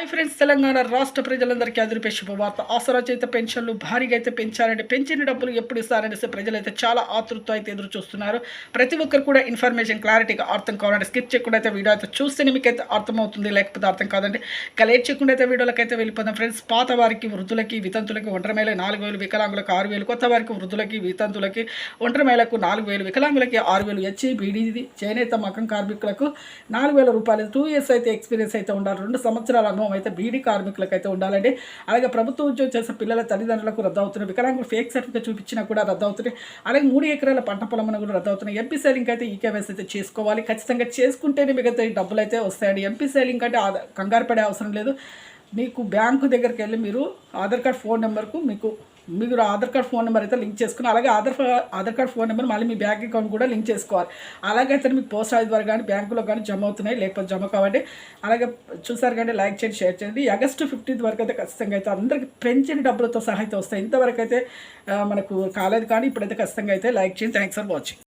Hi friends, Telangana రాష్ట్ర ప్రజలందరికీ అదిరిపే శుభవార్త. ఆసరా చేత పెన్షన్లు భారీగా అయితే పెంచారంటే పెంచిన డబ్బులు ఎప్పుడు ఇస్తారనేసి ప్రజలైతే చాలా ఆతృతతో అయితే ఎదురు చూస్తున్నారు. ప్రతి ఒక్కరు కూడా ఇన్ఫర్మేషన్ క్లారిటీగా అర్థం కావాలంటే స్కిప్ చేయకుండా అయితే వీడియో అయితే చూస్తేనే మీకైతే అర్థమవుతుంది, లేకపోతే అర్థం కాదండి. ఇక లేట్ చేయకుండా అయితే వీడియోలకి అయితే వెళ్ళిపోదాం ఫ్రెండ్స్. పాత వారికి, వృద్ధులకి, వితంతులకి, ఒంటరి మహిళ 4,000, వికలాంగులకు 6,000, కొత్త వారికి, వృద్ధులకి, వితంతులకి, ఒంటరి మహిళలకు 4,000, వికలాంగులకి 6,000, బీడీది చేనేత మకం కార్మికులకు 4,000 రూపాయలు. 2 ఇయర్స్ అయితే ఎక్స్పీరియన్స్ అయితే ఉండాలి. 2 సంవత్సరాల అనుభవం అయితే బీడీ కార్మికులకు అయితే ఉండాలండి. అలాగే ప్రభుత్వ ఉద్యోగం చేసే పిల్లల తల్లిదండ్రులకు రద్దు అవుతున్నాయి. వికలాంగులు ఫేక్ సర్టిఫికేట్ చూపించినా కూడా రద్దు అవుతున్నాయి. అలాగే 3 ఎకరాల పంట పొలం కూడా రద్దు అవుతున్నాయి. ఎంపీ సేలింగ్ అయితే ఈకేవైసీ అయితే చేసుకోవాలి. ఖచ్చితంగా చేసుకుంటేనే మిగతా డబ్బులు అయితే వస్తాయండి. ఎంపీ సేలింగ్ అంటే కంగారు పడే అవసరం లేదు. మీకు బ్యాంకు దగ్గరికి వెళ్ళి మీరు ఆధార్ కార్డ్ ఫోన్ నెంబర్కు మీరు ఆధార్ కార్డ్ ఫోన్ నెంబర్ అయితే లింక్ చేసుకుని, అలాగే ఆధార్ కార్డ్ ఫోన్ నెంబర్ మళ్ళీ మీ బ్యాంక్ అకౌంట్ కూడా లింక్ చేసుకోవాలి. అలాగైతే మీకు పోస్ట్ ఆఫీస్ ద్వారా కానీ బ్యాంకులో కానీ జమ అవుతున్నాయి, లేకపోతే జమ కావండి. అలాగే చూసారు కానీ లైక్ చేయండి, షేర్ చేయండి. ఆగస్టు 15 వరకు అయితే ఖచ్చితంగా అయితే అందరికీ పెంచిన డబ్బులతో సహా అయితే వస్తాయి. ఇంతవరకు అయితే మనకు కాలేదు, కానీ ఇప్పుడైతే ఖచ్చితంగా అయితే లైక్ చేయండి. Thanks for watching.